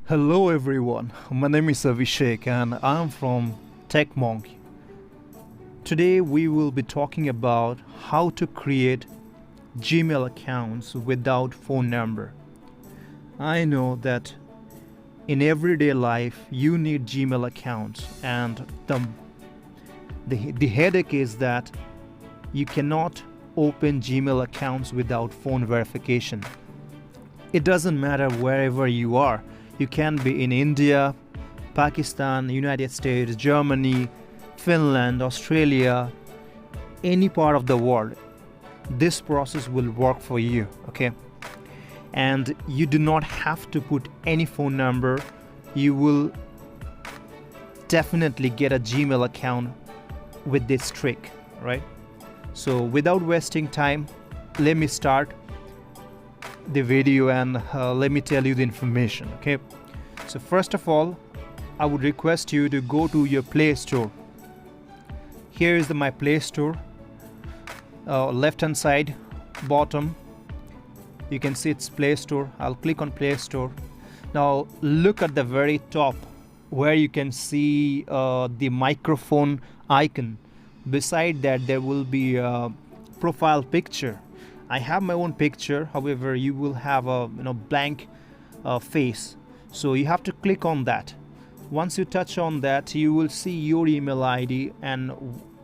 Hello everyone, my name is Avishek and I'm from TechMonk. Today we will be talking about how to create Gmail accounts without phone number. I know that in everyday life you need Gmail accounts and the headache is that you cannot open Gmail accounts without phone verification. It doesn't matter wherever you are. You can be in India, Pakistan, United States, Germany, Finland, Australia, any part of the world. This process will work for you, okay? And you do not have to put any phone number. You will definitely get a Gmail account with this trick, right? So without wasting time, let me start the video and let me tell you the information. Okay, so first of all, I would request you to go to your Play Store. Here is my Play Store. Left hand side bottom you can see it's Play Store. I'll click on Play Store. Now look at the very top where you can see the microphone icon. Beside that there will be a profile picture. I have my own picture, however you will have a blank face, so you have to click on that. Once you touch on that, you will see your email ID and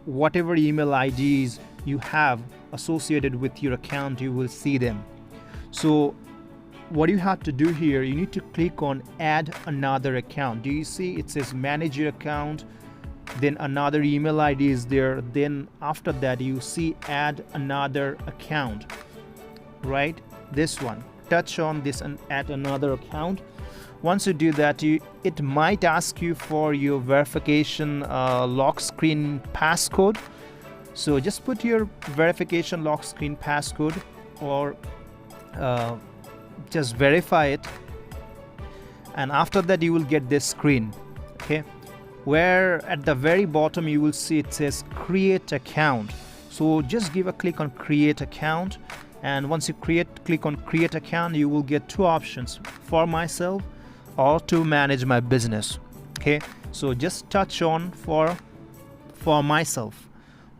whatever email IDs you have associated with your account, you will see them. So what you have to do here, you need to click on add another account. Do you see it says manage your account, then another email ID is there, then after that you see add another account, right? This one, touch on this and add another account. Once you do that, it might ask you for your verification lock screen passcode. So just put your verification lock screen passcode or just verify it, and after that you will get this screen, okay, where at the very bottom you will see it says create account. So just give a click on create account, and once you click on create account, you will get two options: for myself or to manage my business. Okay, so just touch on for myself.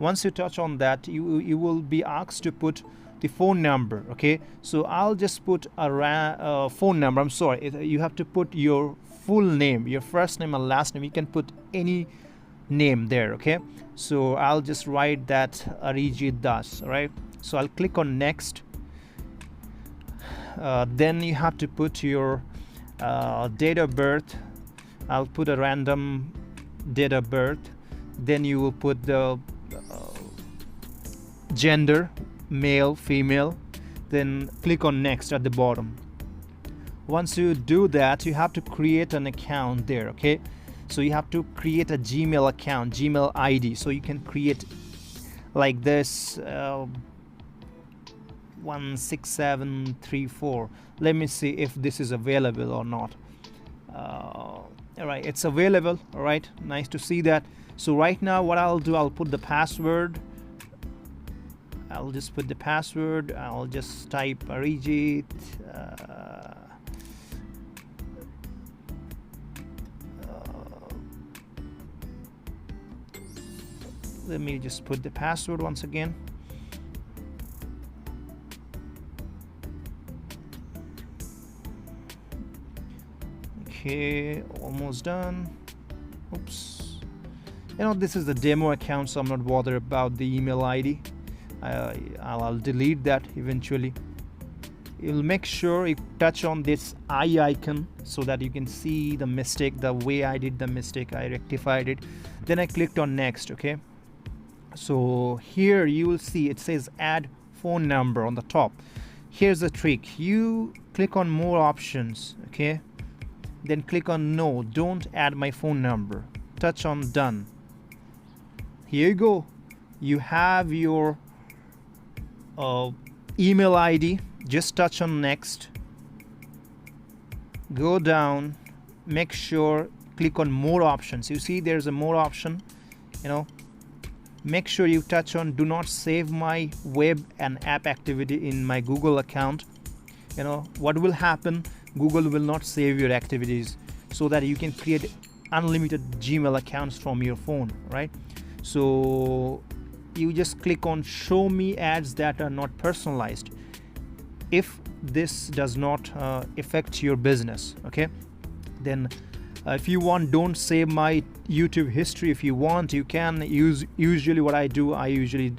Once you touch on that, you will be asked to put the phone number. Okay, so I'll just put a phone number. I'm sorry, you have to put your full name, your first name and last name. You can put any name there. Okay, so I'll just write that Arijit Das. Right, so I'll click on next. Then you have to put your date of birth. I'll put a random date of birth. Then you will put the gender, male, female, then click on next at the bottom. Once you do that, you have to create an account there. Okay, so you have to create a Gmail account, Gmail ID. So you can create like this 16734. let me see if this is available or not. All right, it's available. All right, nice to see that. So right now what I'll do, I'll put the password. I'll just put the password. I'll just type Arijit. Let me just put the password once again. Okay, almost done. Oops. This is the demo account, so I'm not bothered about the email ID. I'll delete that eventually. You'll make sure you touch on this eye icon so that you can see the mistake, the way I did the mistake. I rectified it. Then I clicked on next. Okay, so here you will see it says add phone number on the top. Here's the trick: you click on more options. Okay, then click on no, don't add my phone number. Touch on done. Here you go, you have your email ID. Just touch on next, go down, make sure click on more options. You see there's a more option. Make sure you touch on do not save my web and app activity in my Google account. What will happen Google will not save your activities, so that you can create unlimited Gmail accounts from your phone, right? So you just click on show me ads that are not personalized if this does not affect your business. Okay, then if you want, don't save my YouTube history. If you want, you can use, usually what I do, I usually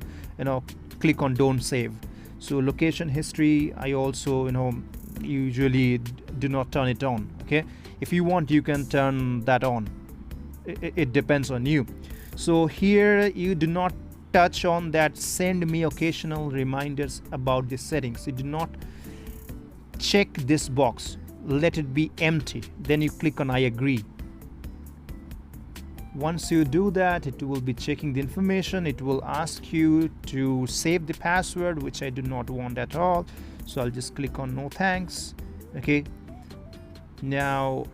click on don't save. So location history, I also usually do not turn it on. Okay, if you want, you can turn that on. It depends on you. So here you do not touch on that send me occasional reminders about the settings. You do not check this box, let it be empty. Then you click on I agree. Once you do that, it will be checking the information. It will ask you to save the password, which I do not want at all. So I'll just click on no thanks. Okay, now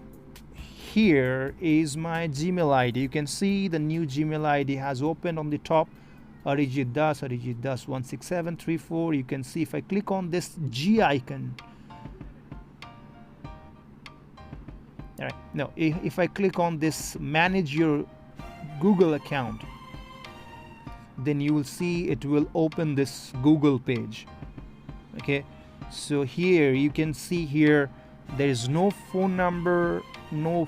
here is my Gmail ID. You can see the new Gmail ID has opened on the top. Arijit Das 16734. You can see if I click on this G icon. All right, now if I click on this manage your Google account, then you will see it will open this Google page. Okay, so here you can see here there is no phone number, no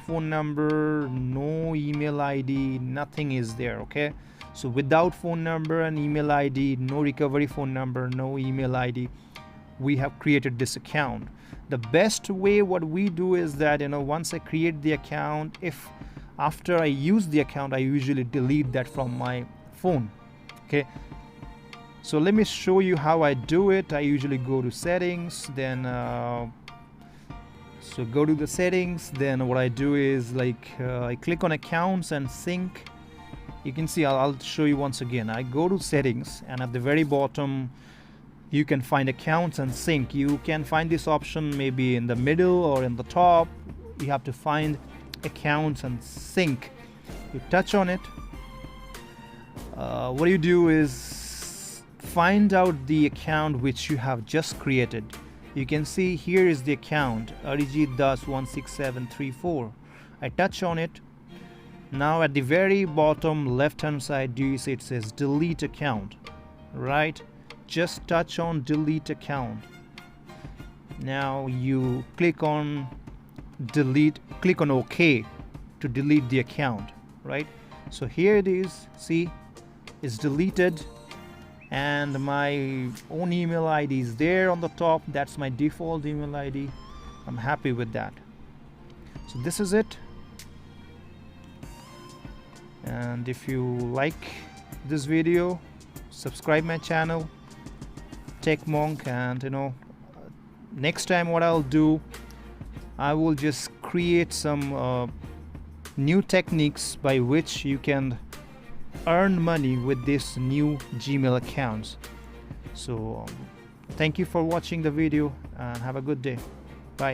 email ID, nothing is there. Okay, so without phone number and email ID, no recovery phone number, no email ID, we have created this account. The best way what we do is that once I create the account, if after I use the account, I usually delete that from my phone. Okay, so let me show you how I do it. I usually go to settings, then so go to the settings, then what I do is I click on accounts and sync. You can see, I'll show you once again. I go to settings, and at the very bottom you can find accounts and sync. You can find this option maybe in the middle or in the top. You have to find accounts and sync. You touch on it. What you do is find out the account which you have just created. You can see here is the account, Arijit Das 16734. I touch on it. Now at the very bottom left hand side, do you see it says delete account, right? Just touch on delete account. Now you click on delete, click on OK to delete the account, right? So here it is, see, it's deleted, and my own email ID is there on the top. That's my default email ID. I'm happy with that. So this is it. And if you like this video, subscribe my channel, Tech Monk, and next time what I'll do, I will just create some new techniques by which you can earn money with this new Gmail accounts. So thank you for watching the video, and have a good day.